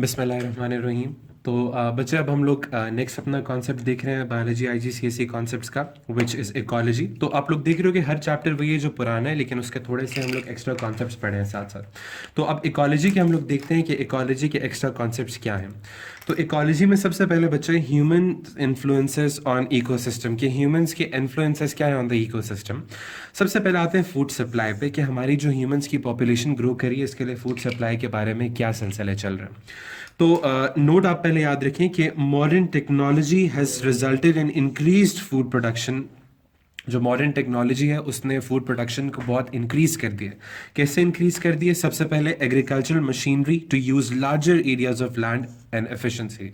बिस्मिल्लाहिर्रहमानिर्रहीम। तो बच्चे अब हम लोग नेक्स्ट अपना कॉन्सेप्ट देख रहे हैं बायोलॉजी आईजीसीएसई कॉन्सेप्ट्स का, विच इज़ इकोलॉजी। तो आप लोग देख रहे हो कि हर चैप्टर वही है जो पुराना है, लेकिन उसके थोड़े से हम लोग एक्स्ट्रा कॉन्सेप्ट्स पढ़े हैं साथ साथ। तो अब इकोलॉजी के हम लोग देखते हैं कि इकोलॉजी के एक्स्ट्रा कॉन्सेप्ट्स क्या हैं। तो इकोलॉजी में सबसे पहले बच्चे ह्यूमन इन्फ्लुएंसेस ऑन इकोसिस्टम, के ह्यूमंस के इन्फ्लुएंसेस क्या है ऑन द इकोसिस्टम। सबसे पहले आते हैं फूड सप्लाई पे, कि हमारी जो ह्यूमंस की पॉपुलेशन ग्रो करी है इसके लिए फूड सप्लाई के बारे में क्या सिलसिले चल रहे हैं। तो नोट आप पहले याद रखें कि modern technology has resulted in increased food production. जो मॉडर्न टेक्नोलॉजी है उसने फूड प्रोडक्शन को बहुत इंक्रीज़ कर दिया। कैसे इंक्रीज़ कर दिए? सबसे पहले agricultural machinery to use larger areas of land and efficiency.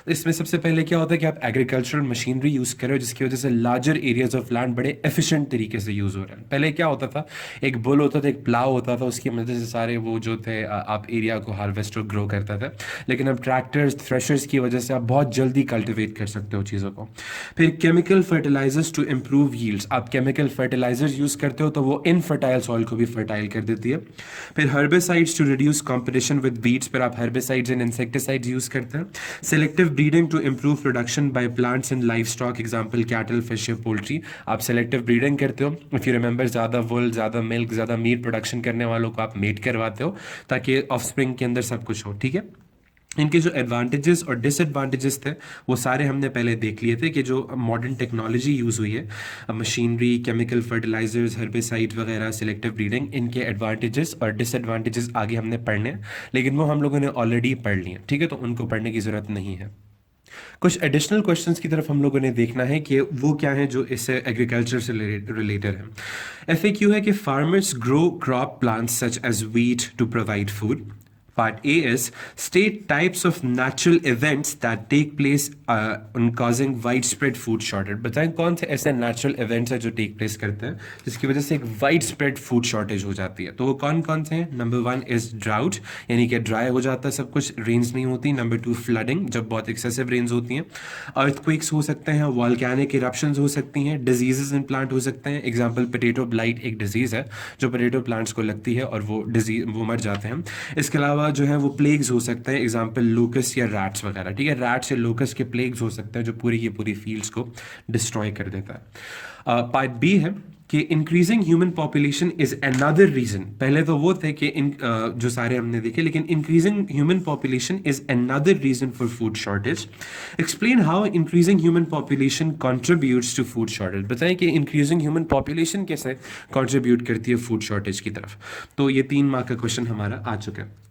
इसमें सबसे पहले क्या होता है कि आप एग्रीकल्चरल मशीनरी यूज़ कर रहे हो जिसकी वजह से लार्जर एरियाज ऑफ लैंड बड़े एफिशिएंट तरीके से यूज़ हो रहे हैं। पहले क्या होता था, एक बुल होता था, एक प्लाव होता था, उसकी मदद से सारे वो जो थे आप एरिया को हार्वेस्ट और ग्रो करता था। लेकिन अब ट्रैक्टर्स, थ्रेशर्स की वजह से आप बहुत जल्दी कल्टिवेट कर सकते हो चीज़ों को। फिर chemical fertilizers to improve yields, आप केमिकल फर्टिलाइजर्स यूज़ करते हो तो वो इनफर्टाइल सॉइल को भी फर्टाइल कर देती है। फिर herbicides to reduce competition with weeds, पर आप हर्बिसाइड्स एंड इंसेक्टिसाइड्स यूज़ करते हैं। Selective breeding to improve production by plants and livestock, example cattle, fish या पोल्ट्री। आप सेलेक्टिव ब्रीडिंग करते हो, इफ़ यू रिमेंबर, ज़्यादा वुल, ज़्यादा मिल्क, ज़्यादा मीट प्रोडक्शन करने वालों को आप मेट करवाते हो ताकि ऑफस्प्रिंग के अंदर सब कुछ हो। ठीक है, इनके जो एडवांटेजेस और डिसएडवांटेजेस थे वो सारे हमने पहले देख लिए थे कि जो मॉडर्न टेक्नोलॉजी यूज़ हुई है, मशीनरी, केमिकल फर्टिलाइजर्स, हर्बिसाइड वगैरह, सिलेक्टिव ब्रीडिंग, इनके एडवांटेजेस और डिसएडवांटेजेस आगे हमने पढ़ने हैं, लेकिन वो हम लोगों ने ऑलरेडी पढ़ लिए। ठीक है, तो उनको पढ़ने की ज़रूरत नहीं है। कुछ एडिशनल क्वेश्चंस की तरफ हम लोगों ने देखना है कि वो क्या है जो इससे एग्रीकल्चर से रिलेटेड है। एफएक्यू है कि farmers grow crop plants such as wheat to provide food. Part A is state types of natural events that take place on causing widespread food shortage। बताएं कौन से ऐसे natural events हैं जो take place करते हैं जिसकी वजह से एक widespread food shortage हो जाती है। तो वो कौन कौन से हैं? नंबर 1 is drought, यानी कि ड्राई हो जाता है सब कुछ, रेंज नहीं होती। नंबर 2 flooding, जब बहुत excessive रेंज होती हैं। earthquakes हो सकते हैं, volcanic eruptions हो सकती हैं, diseases in plant हो सकते हैं। एग्जाम्पल पोटैटो ब्लाइट एक डिजीज़ है जो पोटैटो प्लांट्स को लगती है और वो मर जाते हैं। इसके अलावा जो है वो प्लेग्स हो सकते हैं, एग्जाम्पल लोकस या रैट्स वगैरह। ठीक है, रैट्स या लोकस के प्लेग्स हो सकते हैं जो पूरी की पूरी फील्ड्स को डिस्ट्रॉय कर देता है। पार्ट बी है कि increasing human population is another reason. पहले तो वो थे कि जो सारे हमने देखे, लेकिन increasing human population is another reason for food shortage. Explain how increasing human population contributes to food shortage. बताएं कि इंक्रीजिंग ह्यूमन पॉपुलेशन कैसे कंट्रीब्यूट करती है फूड शॉर्टेज की तरफ। तो ये 3 मार्क का क्वेश्चन हमारा आ चुका है।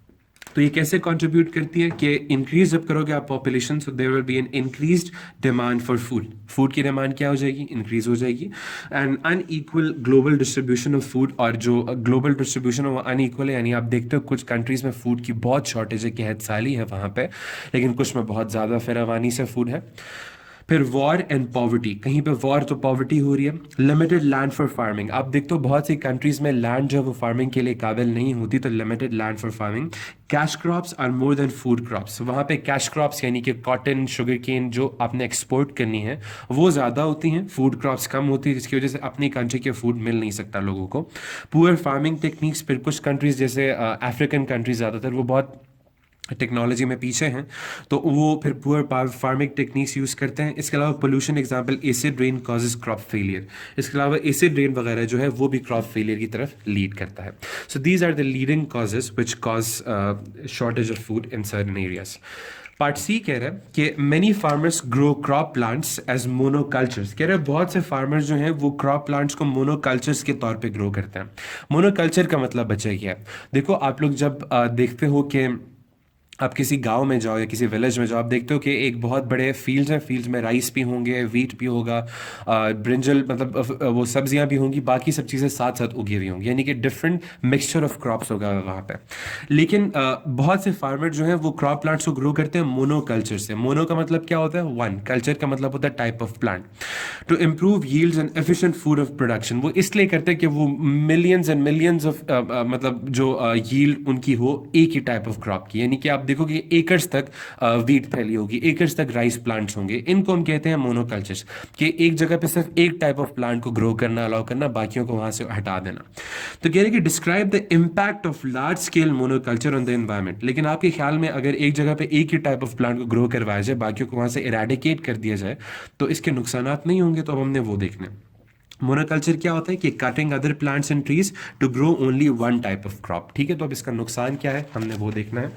तो ये कैसे कंट्रीब्यूट करती है कि इंक्रीज जब करोगे आप population, so there will be an increased demand for food. Food की डिमांड क्या हो जाएगी? इंक्रीज हो जाएगी। And unequal global distribution of food, और जो ग्लोबल डिस्ट्रीब्यूशन है वो अनइक्वल है, यानी आप देखते हो कुछ कंट्रीज में फूड की बहुत शॉर्टेज है, कहत साली है वहाँ पे, लेकिन कुछ में बहुत ज़्यादा फरावानी से फूड है। फिर वॉर एंड पॉवर्टी, कहीं पे वॉर तो पॉवर्टी हो रही है। लिमिटेड लैंड फॉर फार्मिंग, आप देखते हो बहुत सी कंट्रीज में लैंड जो है वो फार्मिंग के लिए काबिल नहीं होती, तो limited land for farming. Cash crops are more than food crops, वहाँ पे कैश क्रॉप्स यानी कि कॉटन, शुगर केन जो आपने एक्सपोर्ट करनी है वो ज़्यादा होती हैं, फूड क्रॉप्स कम होती है, जिसकी वजह से अपनी कंट्री के फूड मिल नहीं सकता लोगों को। पुअर फार्मिंग टेक्निक्स, फिर कुछ कंट्रीज जैसे अफ्रीकन कंट्रीज ज़्यादातर वो बहुत टेक्नोलॉजी में पीछे हैं तो वो फिर पुअर फार्मिंग टेक्निक्स यूज़ करते हैं। इसके अलावा pollution, example acid rain causes crop failure. इसके अलावा एसिड रेन वगैरह जो है वो भी क्रॉप फेलियर की तरफ लीड करता है। So these are the leading causes which cause shortage of food in certain areas. Part C कह रहा है कि many farmers grow crop plants as monocultures. कह रहे हैं बहुत से फार्मर्स जो हैं वो क्रॉप प्लांट्स को मोनोकल्चर्स के तौर पे ग्रो करते हैं। मोनोकल्चर का मतलब बच्चा क्या है? देखो आप लोग जब देखते हो कि आप किसी गांव में जाओ या किसी विलेज में जाओ, आप देखते हो कि एक बहुत बड़े फील्ड्स हैं, फील्ड्स में राइस भी होंगे, वीट भी होगा, ब्रिंजल मतलब वो सब्जियां भी होंगी, बाकी सब चीज़ें साथ साथ उगी हुई होंगी, यानी कि डिफरेंट मिक्सचर ऑफ क्रॉप्स होगा वहाँ पे। लेकिन बहुत से फार्मर जो हैं वो क्रॉप प्लांट्स को ग्रो करते हैं मोनोकल्चर से। मोनो का मतलब क्या होता है? वन। कल्चर का मतलब होता है type of plant. To improve yields and efficient food of production, वो इसलिए करते हैं कि वो मिलियंस एंड मिलियंस ऑफ मतलब जो यील्ड उनकी हो एक ही टाइप ऑफ क्रॉप की। यानी कि आप देखोगे एकर्स तक वीट फैली होगी, एकर्स तक राइस प्लांट्स होंगे। इनको हम कहते हैं मोनोकल्चर्स, कि एक जगह पे सिर्फ एक टाइप ऑफ प्लांट को ग्रो करना अलाउ करना, बाकियों को वहां से हटा देना। तो कह रहे कि describe the impact of large scale monoculture on the environment. लेकिन आपके ख्याल में अगर एक जगह पे एक ही टाइप ऑफ प्लांट को ग्रो करवाया जाए, बाकियों को वहां से इरेडिकेट कर दिया जाए, तो इसके नुकसानात नहीं होंगे? तो अब हमने वो देखने। मोनोकल्चर क्या होता है कि cutting other plants and trees to grow only one type of crop. ठीक है, तो अब इसका नुकसान क्या है हमने वो देखना है।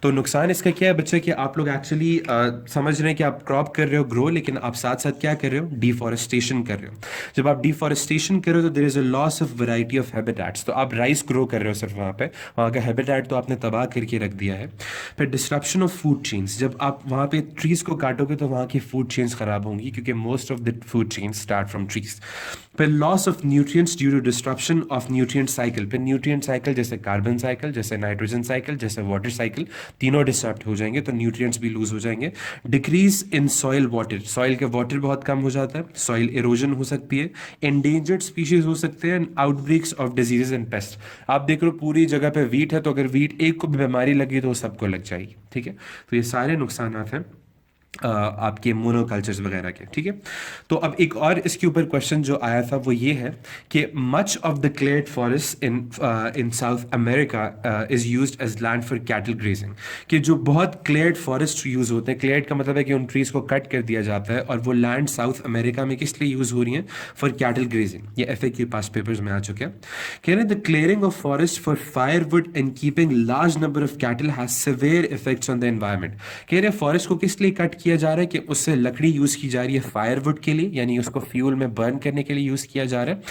तो नुकसान इसका क्या है बच्चे, कि आप लोग एक्चुअली समझ रहे हैं कि आप क्रॉप कर रहे हो ग्रो, लेकिन आप साथ साथ क्या कर रहे हो, डिफॉरेस्टेशन कर रहे हो। जब आप डिफॉरेस्टेशन कर रहे हो तो there is a loss of variety of habitats. तो आप राइस ग्रो कर रहे हो सिर्फ वहाँ पे, वहाँ का हैबिटेट तो आपने तबाह करके रख दिया है। फिर डिस्ट्रप्शन ऑफ फूड चेन्स, जब आप वहाँ पे ट्रीज को काटोगे तो वहाँ की फूड चेन्स खराब होंगी, क्योंकि most of the food chains start from trees. फिर loss of nutrients due to disruption of nutrient cycle. फिर न्यूट्रिएंट साइकिल जैसे कार्बन साइकिल, जैसे नाइट्रोजन साइकिल, जैसे वाटर साइकिल, तीनों डिस्टर्ब हो जाएंगे, तो न्यूट्रिएंट्स भी लूज हो जाएंगे। Decrease in soil water, soil के वाटर बहुत कम हो जाता है, सॉइल इरोजन हो सकती है, एंडेंजर्ड स्पीशीज हो सकते हैं, outbreaks of diseases and paste. आप देख रहे हो पूरी जगह पे वीट है, तो अगर वीट एक को भी बीमारी लगी तो सबको लग जाएगी। ठीक है, तो ये सारे नुकसान हैं आपके मोनोकल्चर्स वगैरह के। ठीक है, तो अब एक और इसके ऊपर क्वेश्चन जो आया था वो ये है कि much of the cleared forest in South America is used as land for cattle grazing. कि जो बहुत क्लेयर्ड फॉरेस्ट यूज होते हैं, क्लेयर्ड का मतलब है कि उन ट्रीज को कट कर दिया जाता है, और वो लैंड साउथ अमेरिका में किस लिए यूज हो रही है, फॉर कैटल ग्रेजिंग। ये FAQ पास पेपर्स में आ चुके हैं। कह रहे हैं the clearing of forest for firewood and keeping large number of cattle has severe effects on the environment. कह रहे हैं फॉरेस्ट को किस लिए कट किया जा रहा है, कि उससे लकड़ी यूज की जा रही है फायरवुड के लिए, यानी उसको फ्यूल में बर्न करने के लिए यूज किया जा रहा है।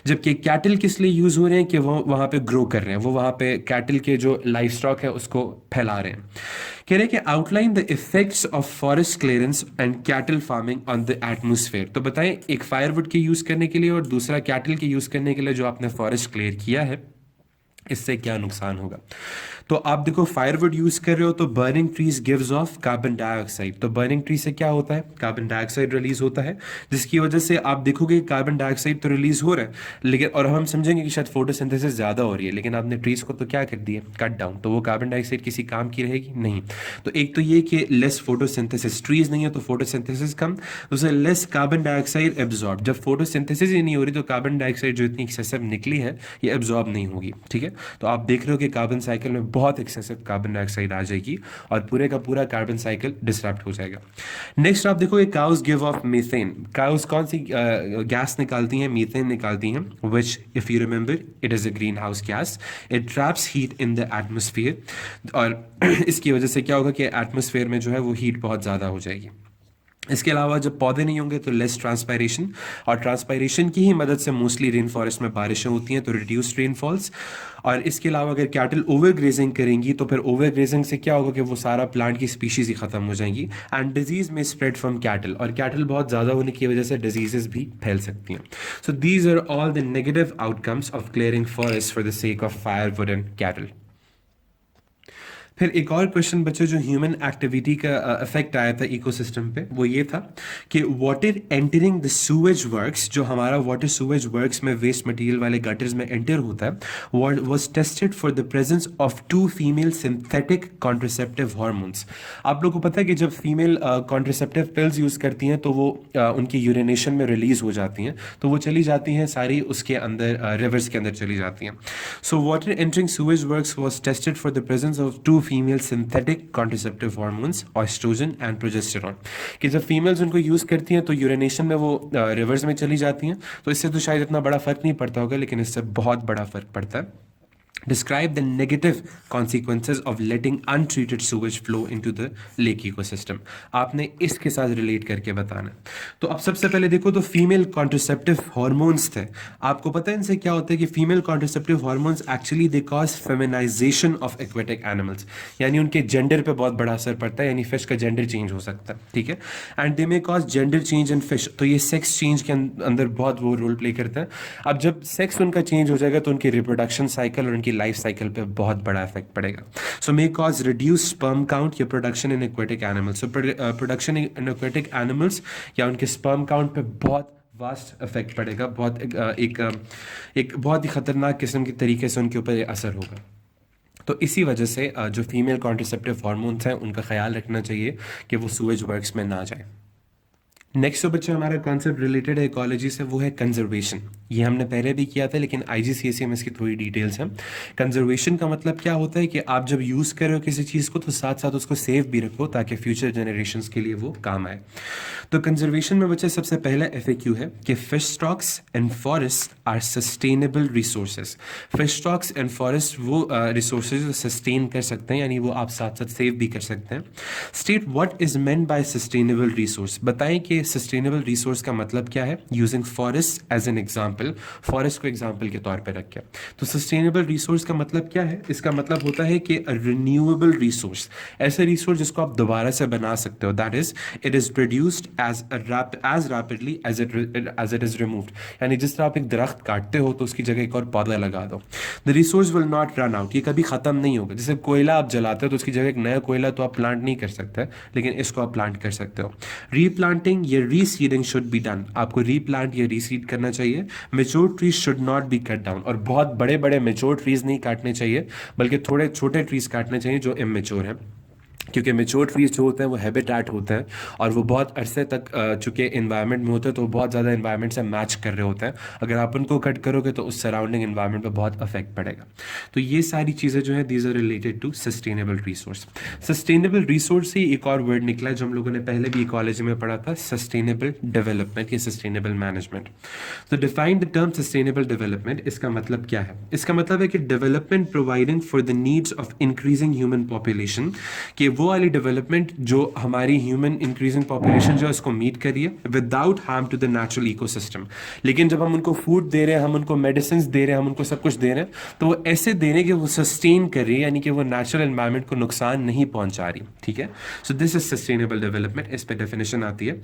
जबकि कैटल किस लिए यूज हो रहे हैं, कि वो वहां पे ग्रो कर रहे हैं, वो वहां पे कैटल के जो लाइफ स्टॉक है उसको फैला रहे हैं। कह रहे हैं कि outline the effects of forest clearance and cattle farming on the atmosphere. तो बताएं एक फायरवुड के यूज करने के लिए और दूसरा कैटल के यूज करने के लिए जो आपने फॉरेस्ट क्लियर किया है, इससे क्या नुकसान होगा। तो आप देखो फायरवुड यूज कर रहे हो तो burning trees gives off carbon dioxide. तो बर्निंग ट्री से क्या होता है, कार्बन डाइऑक्साइड रिलीज होता है, जिसकी वजह से आप देखोगे कार्बन डाइऑक्साइड तो रिलीज हो रहा है, लेकिन और हम समझेंगे कि शायद फोटोसिंथेसिस ज्यादा हो रही है, लेकिन आपने ट्रीज को तो क्या कर दिया, कट डाउन, तो वो कार्बन डाइऑक्साइड किसी काम की रहेगी नहीं। तो एक तो ये कि लेस फोटोसिंथेसिस, ट्रीज नहीं है तो फोटोसिंथेसिस कम, दूसरा लेस कार्बन डाइऑक्साइड एब्जॉर्ब। जब फोटोसिंथेसिस ही नहीं हो रही तो कार्बन डाइऑक्साइड जो इतनी एक्सेसिव निकली है ये एब्जॉर्ब नहीं होगी। ठीक है, तो आप देख रहे हो कि कार्बन साइकिल में बहुत एक्सेसिव कार्बन डाइऑक्साइड आ जाएगी और पूरे का पूरा कार्बन साइकिल डिसरप्ट हो जाएगा। नेक्स्ट आप देखो cows give of methane. Cows कौन सी गैस निकालती हैं, मीथेन निकालती हैं, which if you remember it is a green house gas, it traps heat in the atmosphere. और इसकी वजह से क्या होगा कि एटमोस्फेयर में जो है वो हीट बहुत ज़्यादा हो जाएगी। इसके अलावा जब पौधे नहीं होंगे तो लेस ट्रांसपायरेशन, और ट्रांसपायरेशन की ही मदद से मोस्टली रेन फॉरेस्ट में बारिशें होती हैं, तो रिड्यूस रेनफॉल्स। और इसके अलावा अगर कैटल ओवर ग्रेजिंग करेंगी तो फिर ओवर ग्रेजिंग से क्या होगा कि वो सारा प्लांट की स्पीशीज ही खत्म हो जाएंगी, एंड डिजीज में स्प्रेड फ्रॉम कैटल, और कैटल बहुत ज़्यादा होने की वजह से डिजीजेस भी फैल सकती हैं। So these are all the negative outcomes of clearing forest for the sake of firewood and cattle. फिर एक और क्वेश्चन बच्चों जो ह्यूमन एक्टिविटी का इफेक्ट आया था इकोसिस्टम पे, वो ये था कि water entering the sewage works, जो हमारा वाटर सूवेज वर्क्स में वेस्ट मटेरियल वाले गटर्स में एंटर होता है, was tested for the presence of 2 female synthetic contraceptive hormones. आप लोगों को पता है कि जब फीमेल कॉन्ट्रासेप्टिव पिल्स यूज करती हैं तो वो उनकी यूरिनेशन में रिलीज हो जाती हैं, तो वो चली जाती हैं सारी उसके अंदर रिवर्स के अंदर चली जाती हैं। So water entering sewage works was tested for the presence of 2 female synthetic contraceptive hormones, oestrogen and progesterone. कि जब फीमेल्स उनको यूज करती हैं तो यूरिनेशन में वो रिवर्स में चली जाती हैं, तो इससे तो शायद इतना बड़ा फर्क नहीं पड़ता होगा, लेकिन इससे बहुत बड़ा फर्क पड़ता है। Describe the negative consequences of letting untreated sewage flow into the lake ecosystem. आपने इसके साथ रिलेट करके बताना। तो अब सबसे पहले देखो तो फीमेल कॉन्ट्रासेप्टिव हार्मोन्स थे, आपको पता है इनसे क्या होता है कि female contraceptive hormones actually they cause feminisation of aquatic animals, यानी उनके जेंडर पे बहुत बड़ा असर पड़ता है, यानी फिश का जेंडर चेंज हो सकता है। ठीक है, and they may cause gender change in fish, तो ये सेक्स चेंज के अंदर बहुत वो रोल प्ले करता है। अब जब सेक्स उनका चेंज हो जाएगा तो उनकी रिप्रोडक्शन साइकिल और उनकी लाइफ साइकिल पे बहुत बड़ा इफेक्ट पड़ेगा। So may cause reduce sperm count या production in aquatic animals. So production in aquatic animals या उनके स्पर्म काउंट पे बहुत वास्ट इफेक्ट पड़ेगा, बहुत एक बहुत ही खतरनाक किस्म के तरीके से उनके ऊपर असर होगा। तो इसी वजह से जो फीमेल कॉन्ट्रासेप्टिव हार्मोन्स हैं उनका ख्याल रखना चाहिए कि वो सूएज वर्क्स में ना जाए। नेक्स्ट जो बच्चा हमारा कॉन्सेप्ट रिलेटेड है इकोलॉजी से वो है कंजर्वेशन। ये हमने पहले भी किया था लेकिन आईजीसीएसई में इसकी थोड़ी डिटेल्स हैं। कंजर्वेशन का मतलब क्या होता है कि आप जब यूज़ कर रहे हो किसी चीज़ को तो साथ साथ उसको सेव भी रखो ताकि फ्यूचर जनरेशन्स के लिए वो काम आए। तो कंजर्वेशन में बच्चे सबसे पहला एफएक्यू है कि fish stocks and forest are sustainable resources. Fish stocks and forest वो रिसोर्सेज सस्टेन कर सकते हैं, यानी वो आप साथ साथ सेव भी कर सकते हैं। State what is meant by sustainable resource. बताएं कि सस्टेनेबल रिसोर्स का मतलब क्या है, using forest as an example. Forest को एग्जाम्पल के तौर पर रखें। तो सस्टेनेबल रिसोर्स का मतलब क्या है, इसका मतलब होता है कि रिन्यूएबल रिसोर्स, ऐसे रिसोर्स जिसको आप दोबारा से बना सकते हो। That is it is produced as rapidly as it is removed. यानी जिस तरह आप एक दरख्त काटते हो तो उसकी जगह एक और पौधा लगा दो। The resource will not run out, ये कभी खत्म नहीं होगा। जैसे कोयला आप जलाते हो तो उसकी जगह एक नया कोयला तो आप प्लांट नहीं कर सकते, लेकिन इसको आप प्लांट कर सकते हो। रीप्लांटिंग या रीसीडिंग शुड बी डन, आपको रीप्लांट या रीसीड करना चाहिए। Mature trees should not be cut down, और बहुत बड़े बड़े मेच्योर ट्रीज नहीं काटने चाहिए बल्कि थोड़े छोटे ट्रीज काटने चाहिए जो इमेच्योर हैं, क्योंकि मेच्योर ट्रीज जो होते हैं वो हैबिटेट होते हैं और वो बहुत अरसे तक चूंकि इन्वायरमेंट में होते हैं तो वो बहुत ज़्यादा इन्वायरमेंट से मैच कर रहे होते हैं। अगर आप उनको कट करोगे तो उस सराउंडिंग इन्वायरमेंट पे बहुत अफेक्ट पड़ेगा। तो ये सारी चीज़ें जो है these are related to sustainable resource. Sustainable resource से एक और वर्ड निकला है जो हम लोगों ने पहले भी इकोलॉजी में पढ़ा था, सस्टेनेबल डेवलपमेंट या सस्टेनेबल मैनेजमेंट। तो define the term sustainable development, इसका मतलब क्या है? इसका मतलब है कि development providing for the needs of increasing human population, कि वो वाली डेवलपमेंट जो हमारी ह्यूमन इंक्रीजिंग पॉपुलेशन जो है उसको मीट करिए without harm to the natural ecosystem. लेकिन जब हम उनको फूड दे रहे हैं, हम उनको मेडिसिन दे रहे हैं, हम उनको सब कुछ दे रहे हैं, तो वो ऐसे दे रहे हैं कि वो सस्टेन कर रही है, यानी कि वो नेचुरल एनवायरनमेंट को नुकसान नहीं पहुंचा रही। ठीक है, so this is sustainable development, इस पर डेफिनेशन आती है।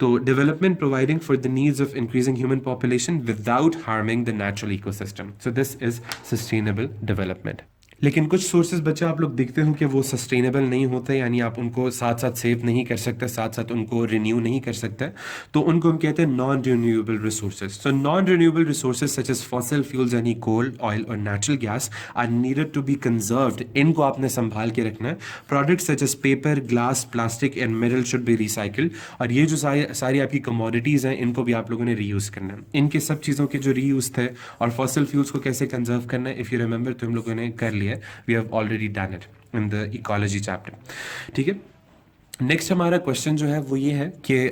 तो development providing for the needs of increasing human population without harming the natural ecosystem, so this is sustainable development. लेकिन कुछ सोर्सेज बच्चे आप लोग देखते हो कि वो सस्टेनेबल नहीं होते, यानी आप उनको साथ साथ सेव नहीं कर सकते, साथ साथ उनको रिन्यू नहीं कर सकते, तो उनको हम कहते हैं non renewable resources. So non renewable resources such as fossil fuels यानी कोल, ऑयल और natural gas are needed to be conserved, इनको आपने संभाल के रखना है। Products such as paper, glass, plastic and metal should be recycled, और ये जो सारी आपकी कमोडिटीज़ हैं इनको भी आप लोगों ने रीयूज़ करना है। इनके सब चीज़ों के जो रीयूज़ थे और फॉसिल फ्यूल्स को कैसे कंजर्व करना है, इफ़ यू रिमेंबर तो हम लोगों ने कर लिया, we have already done it in the ecology chapter। ठीक है, नेक्स्ट हमारा क्वेश्चन जो है वो ये है कि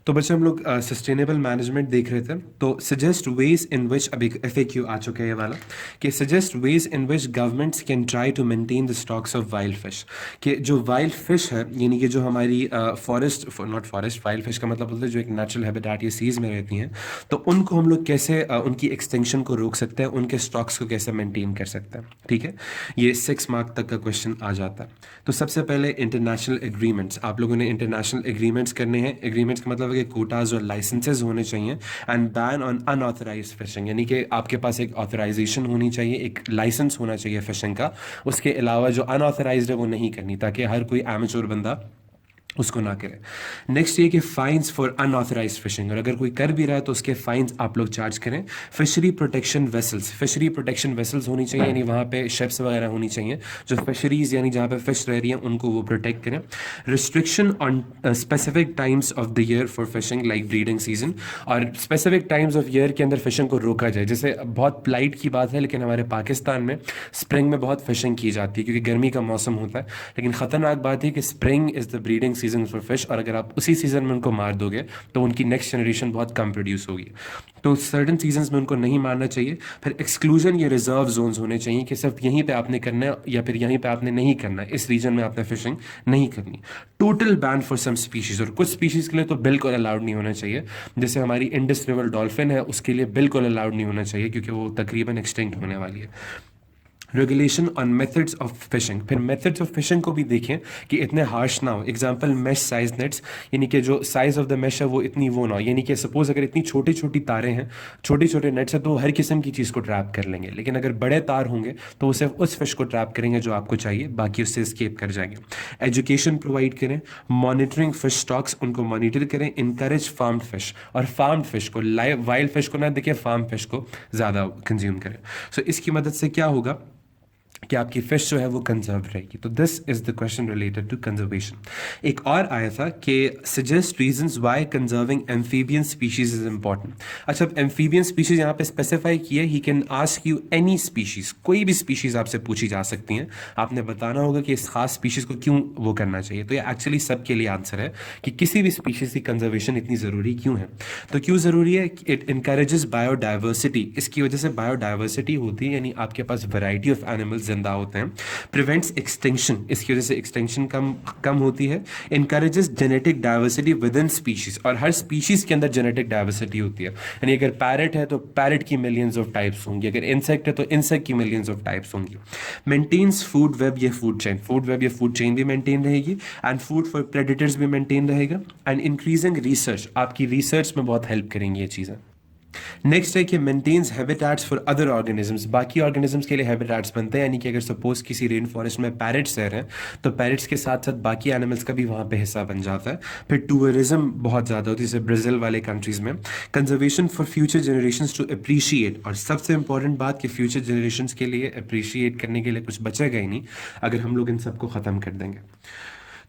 तो बच्चे हम लोग सस्टेनेबल मैनेजमेंट देख रहे थे। तो सजेस्ट वेज इन विच, अब एक FAQ आ चुका है ये वाला, कि suggest ways in which governments can try to maintain the stocks of wild fish, कि जो वाइल्ड फिश है यानी कि जो हमारी वाइल्ड फिश का मतलब होता है जो एक नेचुरल हैबिटेट या सीज में रहती हैं, तो उनको हम लोग कैसे उनकी एक्सटेंशन को रोक सकते हैं, उनके स्टॉक्स को कैसे मेंटेन कर सकते हैं। ठीक है, ये 6 मार्क तक का क्वेश्चन आ जाता है। तो सबसे पहले इंटरनेशनल एग्रीमेंट्स, आप लोगों ने इंटरनेशनल एग्रीमेंट्स करने हैं। एग्रीमेंट्स का मतलब है कि कोटाज और लाइसेंसेज होने चाहिए। And ban on unauthorised fishing, यानी कि आपके पास एक ऑथराइजेशन होनी चाहिए, एक लाइसेंस होना चाहिए फिशिंग का। उसके अलावा जो अनऑथराइज्ड है वो नहीं करनी, ताकि हर कोई एमेच्योर बंदा उसको ना करें। नेक्स्ट ये कि फाइन्स फॉर अनऑथराइज फिशिंग, और अगर कोई कर भी रहा है तो उसके फाइन्स आप लोग चार्ज करें। फिशरी प्रोटेक्शन वेसल्स होनी चाहिए, यानी वहाँ पे शिप्स वगैरह होनी चाहिए जो फिशरीज यानी जहाँ पे फिश रह रही हैं उनको वो प्रोटेक्ट करें। Restriction on specific times of the year for fishing like breeding season, और स्पेसिफिक टाइम्स ऑफ ईयर के अंदर फिशिंग को रोका जाए। जैसे बहुत प्लाइट की बात है लेकिन हमारे पाकिस्तान में स्प्रिंग में बहुत फिशिंग की जाती है क्योंकि गर्मी का मौसम होता है, लेकिन ख़तरनाक बात है कि spring is the breeding season for fish, और अगर आप उसी सीजन में उनको मार दोगे तो उनकी नेक्स्ट जनरेशन बहुत कम प्रोड्यूस होगी। तो सर्टन सीजन्स में उनको नहीं मारना चाहिए। फिर एक्सक्लूजन या रिजर्व जोन्स होने चाहिए कि सिर्फ यहीं पे आपने करना है या फिर यहीं पे आपने नहीं करना है, इस रीजन में आपने फिशिंग नहीं करनी। Total ban for some species, और कुछ स्पीशीज के लिए तो बिल्कुल अलाउड नहीं होना चाहिए। जैसे हमारी इंडस रिवर डॉल्फिन है, उसके लिए बिल्कुल अलाउड नहीं होना चाहिए क्योंकि वो तकरीबन एक्सटिंक्ट होने वाली है। Regulation on methods of fishing, फिर मेथड्स ऑफ फिशिंग को भी देखें कि इतने हार्श ना हो। एग्जांपल मेश साइज नेट्स, यानी कि जो साइज ऑफ द मेश है वो इतनी वो ना हो, यानी कि सपोज अगर इतनी छोटी छोटी तारें हैं, छोटे छोटे नेट्स हैं, तो हर किस्म की चीज़ को ट्रैप कर लेंगे। लेकिन अगर बड़े तार होंगे तो वो सिर्फ उस फिश को ट्रैप करेंगे जो आपको चाहिए, बाकी उससे स्केप कर जाएंगे। एजुकेशन प्रोवाइड करें, मॉनिटरिंग फिश स्टॉक्स, उनको मॉनिटर करें। इंकरेज फार्म्ड फिश, और फार्म्ड फिश को, लाइव वाइल्ड फिश को ना देखें, फार्म फिश को ज़्यादा कंज्यूम करें। सो इसकी मदद से क्या होगा कि आपकी फिश जो है वो कंजर्व रहेगी। तो this is the question related to conservation. एक और आया था कि suggest reasons why conserving amphibian species is important. अच्छा, अब एम्फीबियन स्पीशीज यहाँ पे स्पेसिफाई किया, he can ask you any species, कोई भी स्पीशीज आपसे पूछी जा सकती हैं, आपने बताना होगा कि इस खास स्पीशीज को क्यों वो करना चाहिए। तो ये एक्चुअली सबके लिए आंसर है कि किसी भी स्पीशीज की कंजर्वेशन इतनी ज़रूरी क्यों है। तो क्यों ज़रूरी है? इट इनकरेजेस बायोडाइवर्सिटी, इसकी वजह से बायोडाइवर्सिटी होती है, यानी आपके पास वैरायटी ऑफ एनिमल्स जिंदा होते हैं। प्रिवेंट्स एक्सटिंक्शन, इसकी वजह से एक्सटिंक्शन कम कम होती है। Encourages genetic diversity with in species, और हर स्पीशीज के अंदर जेनेटिक डाइवर्सिटी होती है, यानी अगर पैरट है तो पैरट की मिलियंस ऑफ टाइप्स होंगी, अगर इंसेक्ट है तो इंसेक्ट की मिलियंस ऑफ टाइप्स होंगी। मेंटेन्स फूड वेब या फूड चेन, फूड वेब या फूड चेन भी मेंटेन रहेगी, एंड फूड फॉर प्रेडेटर्स भी मेंटेन रहेगा। एंड इंक्रीजिंग रिसर्च, आपकी रिसर्च में बहुत हेल्प करेंगी ये चीज़ें। नेक्स्ट है कि maintains habitats for other organisms, बाकी ऑर्गेनिजम्स के लिए हैबिटेट्स बनते हैं, यानी कि अगर सपोज किसी रेन फॉरेस्ट में पैरट्स रह रहे हैं तो पैरट्स के साथ साथ बाकी एनिमल्स का भी वहाँ पे हिस्सा बन जाता है। फिर टूरिज्म बहुत ज़्यादा होती है, जैसे ब्राज़ील वाले कंट्रीज़ में। Conservation for future generations to appreciate, और सबसे इंपॉर्टेंट बात कि फ्यूचर जनरेशंस के लिए अप्रिशिएट करने के लिए कुछ बचेगा ही नहीं अगर हम लोग इन सबको ख़त्म कर देंगे।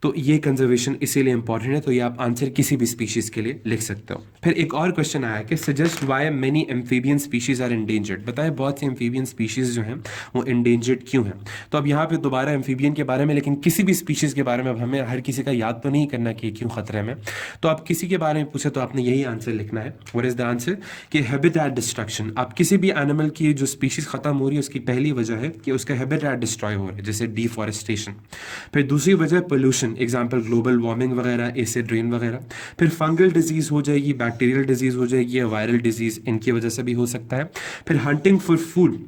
तो ये कंजर्वेशन इसीलिए इंपॉर्टेंट है। तो ये आप आंसर किसी भी स्पीशीज के लिए लिख सकते हो। फिर एक और क्वेश्चन आया कि suggest why many amphibian species are endangered, बताए बहुत सी एम्फीबियन स्पीशीज जो हैं वो इंडेंजर्ड क्यों हैं। तो अब यहाँ पे दोबारा एम्फीबियन के बारे में, लेकिन किसी भी स्पीशीज के बारे में अब हमें हर किसी का याद तो नहीं करना कि क्यों खतरे में। तो आप किसी के बारे में पूछे तो आपने यही आंसर लिखना है। What is the answer? कि हैबिटेट डिस्ट्रक्शन। आप किसी भी एनिमल की जो स्पीशीज खत्म हो रही है उसकी पहली वजह है कि उसका हैबिटेट डिस्ट्रॉय हो रहा है, जैसे डिफॉरेस्टेशन। फिर दूसरी वजह पोल्यूशन, एग्जाम्पल ग्लोबल वार्मिंग वगैरह, एसिड रेन वगैरह। फिर फंगल डिजीज हो जाएगी, बैक्टीरियल डिजीज हो जाएगी, या वायरल डिजीज, इनकी वजह से भी हो सकता है। फिर हंटिंग फॉर फूड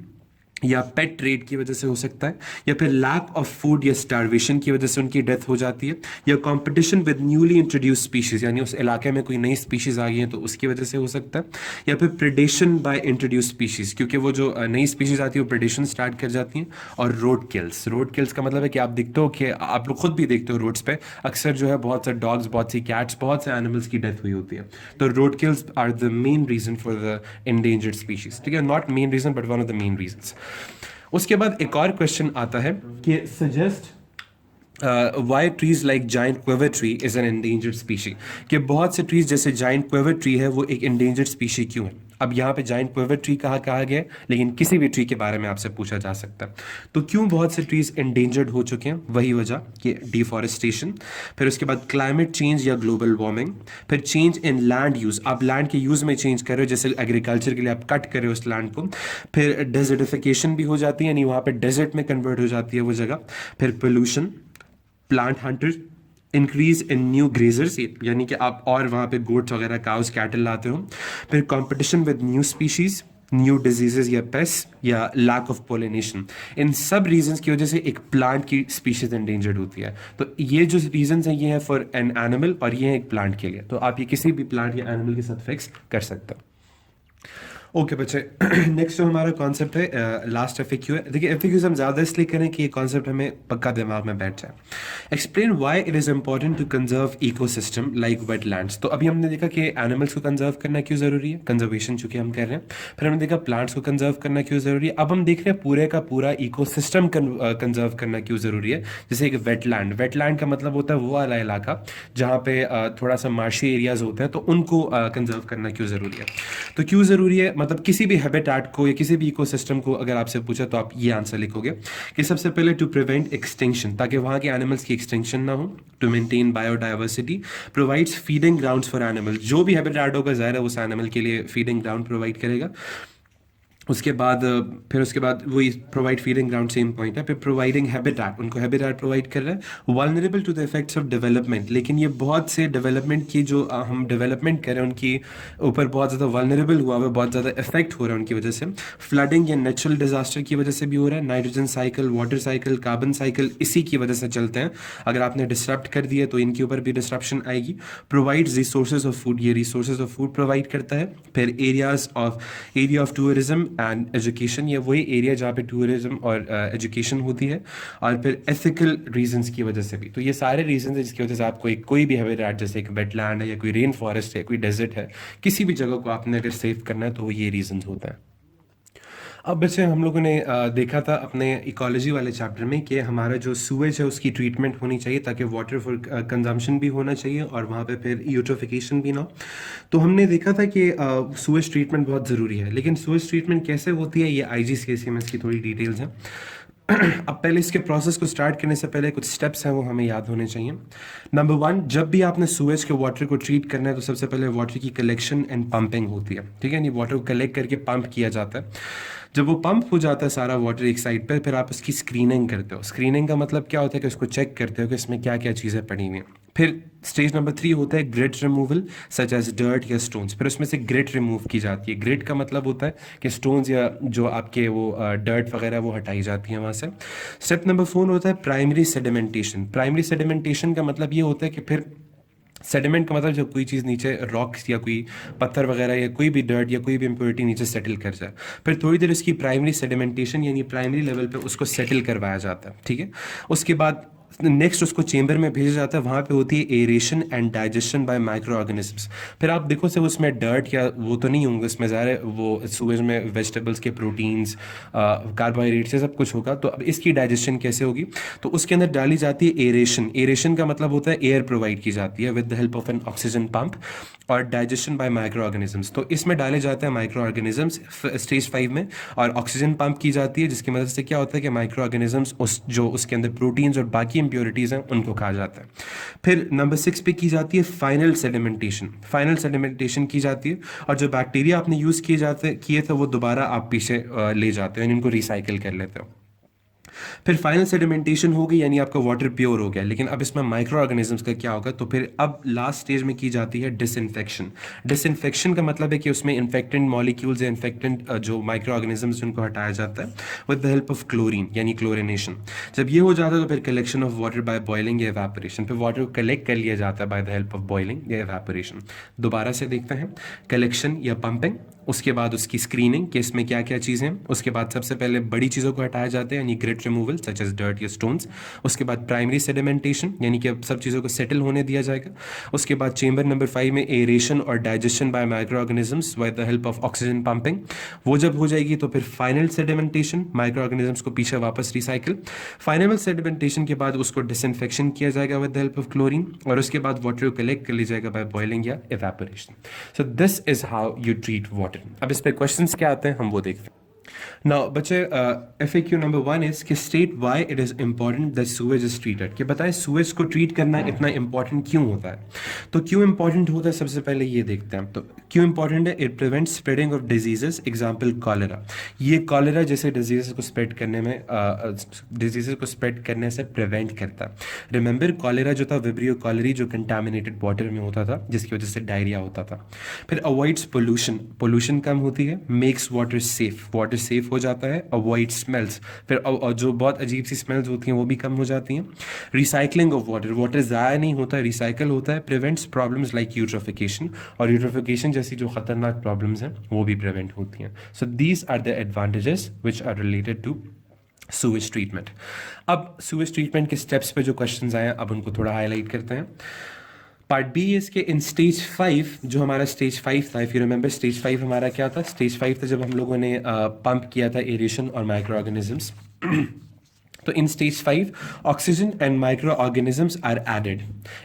या पेट ट्रेड की वजह से हो सकता है, या फिर लैक ऑफ फूड या स्टारवेशन की वजह से उनकी डेथ हो जाती है, या competition with newly introduce species, यानी उस इलाके में कोई नई स्पीशीज आ गई है तो उसकी वजह से हो सकता है, या फिर प्रेडेशन बाय इंट्रोड्यूस स्पीशीज, क्योंकि वो जो नई स्पीशीज आती है वो प्रेडेशन स्टार्ट कर जाती हैं। और रोड किल्स, रोड किल्स का मतलब है कि आप देखते हो कि आप लोग खुद भी देखते हो रोड्स पे अक्सर जो है बहुत से डॉग्स, बहुत सी कैट्स, बहुत से एनिमल्स की डेथ हुई होती है। तो road kills are the main reason for the endangered species, ठीक है, not main reason but one of the main reason. उसके बाद एक और क्वेश्चन आता है कि suggest why trees like giant quiver tree is an endangered species, कि बहुत से ट्रीज जैसे जाइंट क्विवर ट्री है वो एक एंडेंजर्ड स्पीशी क्यों है। अब यहाँ पे जाइंट क्विवर ट्री कहा गया, लेकिन किसी भी ट्री के बारे में आपसे पूछा जा सकता है। तो क्यों बहुत से ट्रीज एंडेंजर्ड हो चुके हैं, वही वजह कि डिफॉरेस्टेशन, फिर उसके बाद क्लाइमेट चेंज या ग्लोबल वार्मिंग, फिर चेंज इन लैंड यूज, आप लैंड के यूज में चेंज कर रहे हो, जैसे एग्रीकल्चर के लिए आप कट कर रहे हो उस लैंड को, फिर डेजर्टिफिकेशन भी हो जाती है, यानी वहाँ पे डेजर्ट में कन्वर्ट हो जाती है वो जगह, फिर pollution, plant hunters, increase in new grazers, यानी कि आप और वहाँ पे गोट्स वगैरह, काउस, कैटल लाते हो, फिर competition with new species, new diseases या पेस्ट, या लैक ऑफ पोलिनेशन। इन सब रीजंस की वजह से एक प्लांट की स्पीशीज एंडेंजर्ड होती है। तो ये जो रीजंस हैं ये है फॉर एन एनिमल और ये है एक प्लांट के लिए। तो आप ये किसी भी प्लांट या एनिमल के साथ फिक्स कर सकते हो। ओके बच्चे, नेक्स्ट जो हमारा कॉन्सेप्ट है लास्ट एफएक्यू है। देखिए एफएक्यूज हम ज़्यादा इसलिए करें कि ये कॉन्सेप्ट हमें पक्का दिमाग में बैठ जाए। Explain why it is important to conserve ecosystem like wetlands. तो अभी हमने देखा कि एनिमल्स को कंजर्व करना क्यों ज़रूरी है, कंजर्वेशन चूंकि हम कर रहे हैं। फिर हमने देखा प्लांट्स को कंजर्व करना क्यों ज़रूरी है। अब हम देख रहे हैं पूरे का पूरा इकोसिस्टम कंजर्व करना क्यों ज़रूरी है। जैसे एक वेटलैंड, वेटलैंड का मतलब होता है वो वाला इलाका जहाँ पे थोड़ा सा मार्शी एरियाज होते हैं, तो उनको कंजर्व करना क्यों ज़रूरी है। तो क्यों ज़रूरी है, मतलब किसी भी हैबिटेट को या किसी भी इकोसिस्टम को अगर आपसे पूछा तो आप ये आंसर लिखोगे कि सबसे पहले टू प्रिवेंट एक्सटिंक्शन, ताकि वहाँ के एनिमल्स की एक्सटिंक्शन ना हो, to maintain biodiversity, provides feeding grounds for animal, जो भी हैबिटेट होगा ज़ाहिर है उस एनिमल के लिए फीडिंग ग्राउंड प्रोवाइड करेगा। उसके बाद वही provide feeding ground, same point है। फिर प्रोवाइडिंग हैबिटेट, उनको हैबिटेट प्रोवाइड कर रहा है। Vulnerable to the effects of development, लेकिन ये बहुत से डेवलपमेंट की जो हम डेवलपमेंट कर रहे हैं उनकी ऊपर बहुत ज़्यादा वल्नरेबल हुआ है, बहुत ज़्यादा इफेक्ट हो रहा है उनकी वजह से। फ्लडिंग या नेचुरल डिजास्टर की वजह से भी हो रहा है। Nitrogen cycle, water cycle, carbon cycle इसी की वजह से चलते हैं। अगर आपने डिस्टर्ब कर दिया तो इनके ऊपर भी डिस्ट्रप्शन आएगी। प्रोवाइड्स रिसोर्सेज ऑफ फूड, ये रिसोर्सेज ऑफ फूड प्रोवाइड करता है। फिर area of tourism and education, ये वही एरिया जहाँ पे टूरिज्म और एजुकेशन होती है। और फिर एथिकल रीजंस की वजह से भी। तो ये सारे रीजंस हैं जिसकी वजह से आपको कोई भी हैबिटेट, जैसे एक वेटलैंड है या कोई रेन फॉरेस्ट है, कोई डेजर्ट है, किसी भी जगह को आपने अगर सेव करना है तो वो ये रीजंस होता है। अब बच्चे हम लोगों ने देखा था अपने इकोलॉजी वाले चैप्टर में कि हमारा जो सूएज है उसकी ट्रीटमेंट होनी चाहिए ताकि वाटर फॉर कंजम्पशन भी होना चाहिए और वहाँ पे फिर यूट्रोफिकेशन भी ना हो। तो हमने देखा था कि सूएज ट्रीटमेंट बहुत ज़रूरी है, लेकिन सूएज ट्रीटमेंट कैसे होती है ये आईजीसीएसई में इसकी थोड़ी डिटेल्स हैं। अब पहले इसके प्रोसेस को स्टार्ट करने से पहले कुछ स्टेप्स हैं वो हमें याद होने चाहिए। नंबर वन, जब भी आपने सूएज के वाटर को ट्रीट करना है तो सबसे पहले वाटर की कलेक्शन एंड पंपिंग होती है, ठीक है। नहीं, वाटर को कलेक्ट करके पंप किया जाता है। जब वो पंप हो जाता है सारा वाटर एक साइड पर, फिर आप इसकी स्क्रीनिंग करते हो। स्क्रीनिंग का मतलब क्या होता है कि उसको चेक करते हो कि इसमें क्या क्या चीज़ें पड़ी हुई हैं। फिर स्टेज नंबर 3 होता है grit removal, such as dirt या स्टोन्स। फिर उसमें से ग्रिट रिमूव की जाती है। ग्रिट का मतलब होता है कि स्टोन्स या जो आपके वो डर्ट वगैरह वो हटाई जाती है वहाँ से। स्टेप नंबर 4 होता है प्राइमरी सेडिमेंटेशन। प्राइमरी सेडिमेंटेशन का मतलब ये होता है कि फिर सेडिमेंट का मतलब जब कोई चीज़ नीचे रॉक्स या कोई पत्थर वगैरह या कोई भी डर्ट या कोई भी इम्प्योरिटी नीचे सेटल कर जाए, फिर थोड़ी देर उसकी प्राइमरी सेडिमेंटेशन यानी प्राइमरी लेवल पे उसको सेटल करवाया जाता है, ठीक है। उसके बाद नेक्स्ट उसको चेंबर में भेजा जाता है। वहाँ पे होती है aeration and digestion bye micro organisms. फिर आप देखो से उसमें डर्ट या वो तो नहीं होंगे, उसमें ज़्यादा वो सूएज में वेजिटेबल्स के प्रोटीन्स, कार्बोहाइड्रेट्स, सब कुछ होगा। तो अब इसकी डाइजेशन कैसे होगी, तो उसके अंदर डाली जाती है एरेशन। एरेशन का मतलब होता है एयर प्रोवाइड की जाती है with the help of N oxygen pump. और डाइजेशन बाय माइक्रो ऑर्गेनिजम्स, तो इसमें डाले जाते हैं माइक्रो ऑर्गेनिजम्स स्टेज 5 में। और ऑक्सीजन पंप की जाती है जिसकी मदद से क्या होता है कि माइक्रो ऑर्गेनिजम्स उस जो उसके अंदर प्रोटीन्स और बाकी इंप्योरिटीज़ हैं उनको खा जाता है। फिर नंबर 6 पे की जाती है फाइनल सेडिमेंटेशन। फाइनल सेडिमेंटेशन की जाती है और जो बैक्टीरिया आपने यूज़ किए थे वो दोबारा आप पीछे ले जाते हो, इनको रिसाइकिल कर लेते हो। फिर फाइनल सेडिमेंटेशन हो गई यानी आपका वाटर प्योर हो गया। लेकिन अब इसमें माइक्रो ऑर्गेनिजम्स का क्या होगा, तो फिर अब लास्ट स्टेज में की जाती है डिसइंफेक्शन। डिसइंफेक्शन का मतलब है कि उसमें इन्फेक्टेंट मॉलिक्यूल्स या इन्फेक्टेंट जो माइक्रो ऑर्गेनिजम्स उनको हटाया जाता है with the help of chlorine यानी क्लोरिनेशन। जब ये हो जाता है तो फिर collection of water by boiling या एवापोरेशन। फिर वाटर को कलेक्ट कर लिया जाता है by the help of boiling या एवापोरेशन। दोबारा से देखते हैं, कलेक्शन या पंपिंग, उसके बाद उसकी स्क्रीनिंग कि इसमें क्या क्या चीज़ें हैं। उसके बाद सबसे पहले बड़ी चीज़ों को हटाया जाता है यानी grit removal such as dirt या स्टोन्स। उसके बाद प्राइमरी सेडिमेंटेशन यानी कि अब सब चीज़ों को सेटल होने दिया जाएगा। उसके बाद चेंबर नंबर 5 में एरेशन और digestion bye micro organisms by the help of oxygen pumping. वो जब हो जाएगी तो फिर फाइनल सेडिमेंटेशन, माइक्रो ऑर्गेनिजम्स को पीछे वापस रिसाइकिल। फाइनल सेडिमेंटेशन के बाद उसको डिसइंफेक्शन किया जाएगा with the help of chlorine और उसके बाद वाटर को कलेक्ट कर लिया जाएगा बाय बॉइलिंग या evaporation. So this is how you treat water. अब इस पे क्वेश्चंस क्या आते हैं हम वो देखते हैं। नाउ बच्चे, FAQ नंबर 1 इज कि state why it is important that sewage is treated. कि बताएं सूएज को ट्रीट करना इतना इंपॉर्टेंट क्यों होता है। तो क्यों इंपॉर्टेंट होता है सबसे पहले ये देखते हैं। तो क्यों इंपॉर्टेंट है, it prevents spreading of diseases, example cholera. ये कॉलेरा जैसे डिजीजेस को स्प्रेड करने में डिजीजेस को स्प्रेड करने से प्रिवेंट करता है। रिमेंबर कॉलेरा जो था विब्रियो कॉलेरी जो कंटामिनेटेड वाटर में होता था जिसकी वजह से डायरिया होता था। फिर अवॉइड्स पोल्यूशन, पोल्यूशन कम होती है। Makes water safe, water safe हो जाता है। अवॉइड स्मेल्स, फिर जो बहुत अजीब सी स्मेल्स होती हैं वो भी कम हो जाती हैं। रिसाइकलिंग ऑफ वाटर, वाटर ज़ाया नहीं होता है, रिसाइकल होता है। प्रिवेंट्स प्रॉब्लम्स लाइक यूट्रोफिकेशन, और यूट्रोफिकेशन जैसी जो खतरनाक प्रॉब्लम्स हैं वो भी प्रिवेंट होती हैं। So these are the advantages which are related to sewage treatment. अब सूवेज ट्रीटमेंट के स्टेप्स पे जो क्वेश्चंस आए हैं अब उनको थोड़ा हाईलाइट करते हैं। पार्ट बी इसके इन स्टेज 5, जो हमारा स्टेज 5 था, इफ यू रिमेंबर स्टेज 5 हमारा क्या था, स्टेज 5 था जब हम लोगों ने पंप किया था एरेशन और माइक्रो ऑर्गेनिजम्स। तो in stage 5 oxygen and micro organisms are added.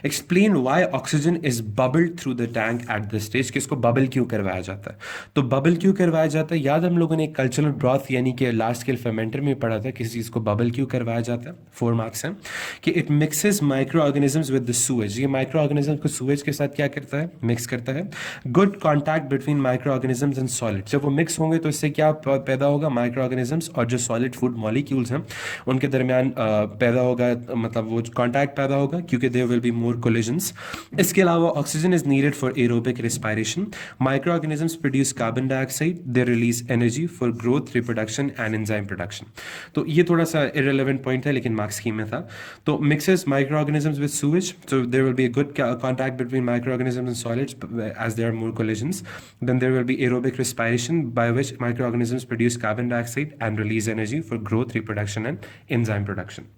Explain why oxygen is bubbled through the tank at the stage. कि इसको बबल क्यों करवाया जाता है। तो बबल क्यों करवाया जाता है, याद हम लोगों ने कल्चरल ब्रॉथ यानी कि लार्ज स्केल फर्मेंटर में पढ़ा था किसी चीज़ को बबल क्यों करवाया जाता है। 4 मार्क्स हैं कि it mixes micro organisms with the sewage. ये माइक्रो ऑर्गेनिज्म को सूएज के साथ क्या करता है, मिक्स करता है। Good contact between micro organisms and solid, जब वो मिक्स होंगे तो इससे क्या पैदा होगा, माइक्रो ऑर्गेनिजम्स और जो सॉलिड फूड मॉलिक्यूल्स हैं उनके दरमियान पैदा होगा, मतलब वो कॉन्टैक्ट पैदा होगा क्योंकि there will be more collisions. इसके अलावा oxygen is needed for aerobic respiration. Micro organisms produce carbon dioxide, they release energy for growth, reproduction and enzyme production. तो ये थोड़ा सा इररिलेवेंट पॉइंट है लेकिन मार्क्स स्कीम में था। तो mixes micro organisms with sewage, so there will be a good contact between microorganisms and solids as there are more collisions. Then there will be aerobic respiration by which microorganisms produce carbon dioxide and release energy for growth, reproduction and enzyme production.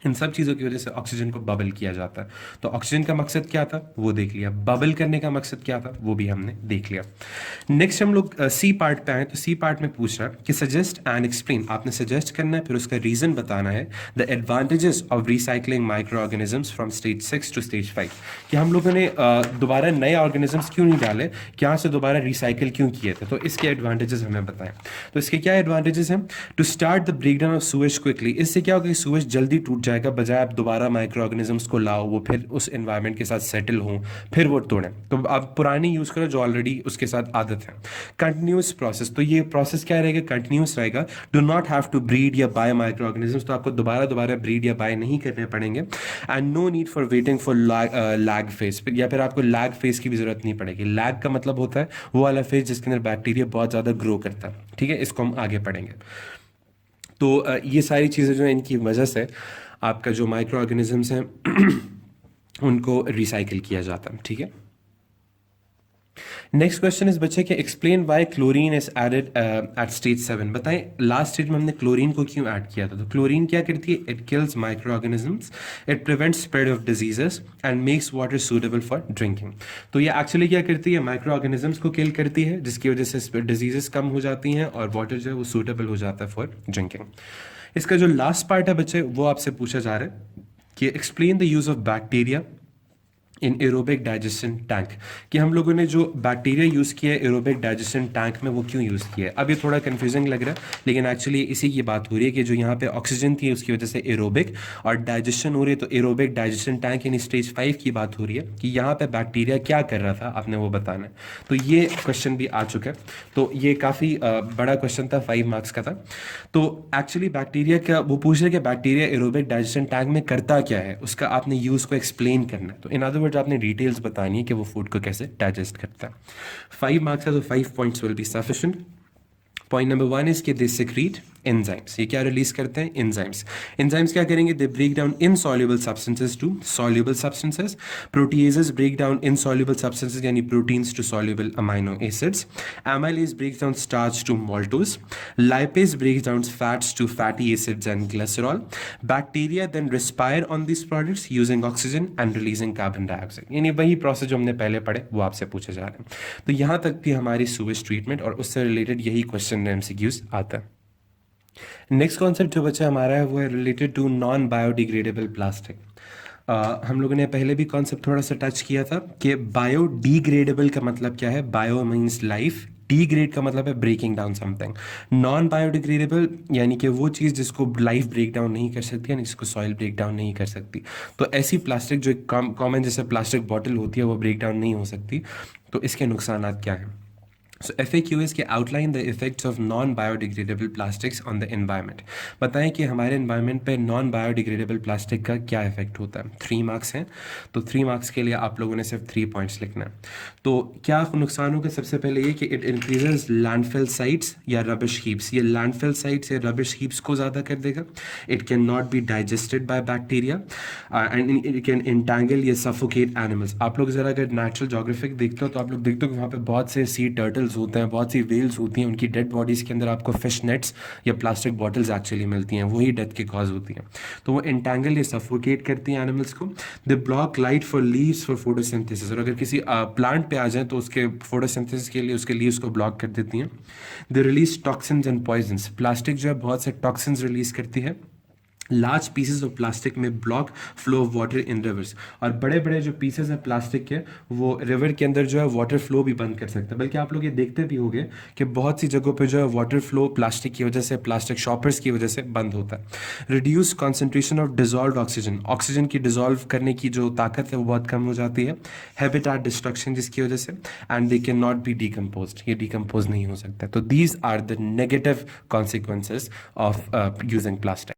इन सब चीज़ों की वजह से oxygen को bubble किया जाता है। तो ऑक्सीजन का मकसद क्या था वो देख लिया, बबल करने का मकसद क्या था वो भी हमने देख लिया। नेक्स्ट हम लोग सी पार्ट पे आए, तो सी पार्ट में पूछ रहा है कि सजेस्ट एंड एक्सप्लेन, आपने सजेस्ट करना है फिर उसका रीजन बताना है the advantages of recycling micro organisms from stage 6 to stage 5, कि हम लोगों ने दोबारा नए ऑर्गेनिजम्स क्यों नहीं डाले, क्या से दोबारा रिसाइकिल क्यों किए थे, तो इसके एडवांटेजेस हमें बताएं। तो इसके क्या एडवांटेजेस हैं, to start the breakdown of sewage quickly, इससे क्या होगा कि सूएज जल्दी टूट जाएगा, बजाय आप दोबारा माइक्रो ऑर्गेनिजम्स को लाओ वो फिर उस एनवायरनमेंट के साथ सेटल हों फिर वो तोड़ें, तो आप पुरानी यूज़ करो जो ऑलरेडी उसके साथ आदत है। कंटिन्यूस प्रोसेस, तो ये प्रोसेस क्या रहेगा, कंटिन्यूस रहेगा। Do not have to breed या बाय माइक्रो ऑर्गेनिजम्स, तो आपको दोबारा दोबारा ब्रीड या बाय नहीं करने पड़ेंगे। And no need for waiting for lag phase, या फिर आपको लैग फेज की भी जरूरत नहीं पड़ेगी। लैग का मतलब होता है वो वाला फेज जिसके अंदर बैक्टीरिया बहुत ज़्यादा ग्रो करता है, ठीक है, इसको हम आगे पढ़ेंगे। तो ये सारी चीज़ें जो है इनकी वजह से आपका जो माइक्रो ऑर्गेनिजम्स हैं उनको रिसाइकिल किया जाता है, ठीक है। नेक्स्ट क्वेश्चन इस बच्चे के explain why chlorine is added at stage 7, बताएं लास्ट स्टेज में हमने क्लोरीन को क्यों ऐड किया था। तो क्लोरीन क्या करती है, it kills micro organisms, it prevents spread of diseases and makes water suitable for drinking. तो ये एक्चुअली क्या करती है, माइक्रो ऑर्गेनिजम्स को किल करती है जिसकी वजह से डिजीजेस कम हो जाती हैं और वाटर जो है वो सूटेबल हो जाता है फॉर ड्रिंकिंग। इसका जो लास्ट पार्ट है बच्चे वो आपसे पूछा जा रहा है कि explain the use of bacteria in aerobic digestion tank, कि हम लोगों ने जो बैक्टीरिया यूज़ किया है एरोबिक डाइजेशन टैंक में वो क्यों यूज़ किया है। अब ये थोड़ा कंफ्यूजिंग लग रहा है लेकिन एक्चुअली इसी की बात हो रही है कि जो यहाँ पे ऑक्सीजन थी उसकी वजह से एरोबिक और डाइजेशन हो रही है, तो एरोबिक डाइजेशन टैंक यानी स्टेज 5 की बात हो रही है कि यहाँ पे बैक्टीरिया क्या कर रहा था आपने वो बताना है। तो ये क्वेश्चन भी आ चुका है, तो ये काफ़ी बड़ा क्वेश्चन था, 5 मार्क्स का था। तो एक्चुअली बैक्टीरिया का वो पूछ रहे कि बैक्टीरिया एरोबिक डाइजेशन टैंक में करता क्या है, उसका आपने यूज़ को एक्सप्लेन करना है। तो इन अदर वर्ड आपने डिटेल्स बतानी है कि वो फूड को कैसे डाइजेस्ट करता है। 5 मार्क्स है तो 5 points will be sufficient. Point number 1 is कि दे सेक्रीट एंजाइम्स, ये क्या रिलीज करते हैं, एंजाइम्स। एंजाइम्स क्या करेंगे, they break down insoluble substances to soluble substances. Proteases break down insoluble substances यानी proteins to soluble amino acids. Amylase breaks down starch to maltose. Lipase breaks down fats to fatty acids and glycerol. Bacteria then respire on these products using oxygen and releasing carbon dioxide. यानी वही process जो हमने पहले पढ़े वो आपसे पूछे जा रहे हैं। तो यहाँ तक थी हमारी सूवेज ट्रीटमेंट और उससे रिलेटेड यही क्वेश्चन एमसीक्यूज आता है। नेक्स्ट कॉन्सेप्ट जो बचा हमारा है वो है related to non biodegradable plastic. हम लोगों ने पहले भी कॉन्सेप्ट थोड़ा सा टच किया था कि बायोडिग्रेडेबल का मतलब क्या है, बायो मीन्स लाइफ, डिग्रेड का मतलब है breaking down something. Non biodegradable यानी कि वो चीज़ जिसको लाइफ ब्रेक डाउन नहीं कर सकती यानी जिसको सॉइल ब्रेक डाउन नहीं कर सकती। तो ऐसी प्लास्टिक जो कॉमन जैसे प्लास्टिक बॉटल होती है वो ब्रेक डाउन नहीं हो सकती। तो इसके नुकसान क्या हैं। So FAQ is कि outline the effects of non-biodegradable plastics on the environment। बताएं कि हमारे environment पे non-biodegradable plastic का क्या इफेक्ट होता है। 3 मार्क्स हैं तो 3 मार्क्स के लिए आप लोगों ने सिर्फ 3 पॉइंट्स लिखना है। तो क्या नुकसान होगा, सबसे पहले ये कि इट इंक्रीजेज लैंडफिल साइट्स या रबिश हीप्स। ये लैंडफिल साइट्स या रबिश हीप्स को ज़्यादा कर देगा। It can not be digested by bacteria and it can entangle या सफोकेट एनिमल्स। आप लोग ज़रा अगर नेचुरल जोग्राफिक देखते हो तो आप लोग देखते हो कि वहाँ पे बहुत से सी टर्टल्स होते हैं, बहुत सी वेल्स होती हैं, उनकी डेड बॉडीज़ के अंदर आपको फिश नेट्स या प्लास्टिक बॉटल्स एक्चुअली मिलती हैं, वही डेथ के कॉज होती हैं। तो वो इंटैंगल या सफोकेट करती हैं एनिमल्स को। They block light for leaves for photosynthesis, और अगर किसी प्लांट पे आ जाए तो उसके फोटोसिंथेसिस के लिए उसके लीव्स को ब्लॉक कर देती हैं। They release toxins and poisons, plastic जो है बहुत से टॉक्सिन्स रिलीज करती है। लार्ज पीसेस ऑफ प्लास्टिक में block flow of water in rivers, और बड़े बड़े जो पीसेस हैं प्लास्टिक के वो रिवर के अंदर जो है वाटर फ्लो भी बंद कर सकते हैं। बल्कि आप लोग ये देखते भी होंगे कि बहुत सी जगहों पे जो है वाटर फ्लो प्लास्टिक की वजह से, प्लास्टिक शॉपर्स की वजह से बंद होता है। Reduce concentration of dissolve oxygen, oxygen की डिजॉल्व करने की जो ताकत है वो बहुत कम हो जाती है। हैबिटेट डिस्ट्रक्शन जिसकी वजह से, and they can not be decompose, ये डिकम्पोज नहीं हो सकता। तो these are the negative consequences of using plastic.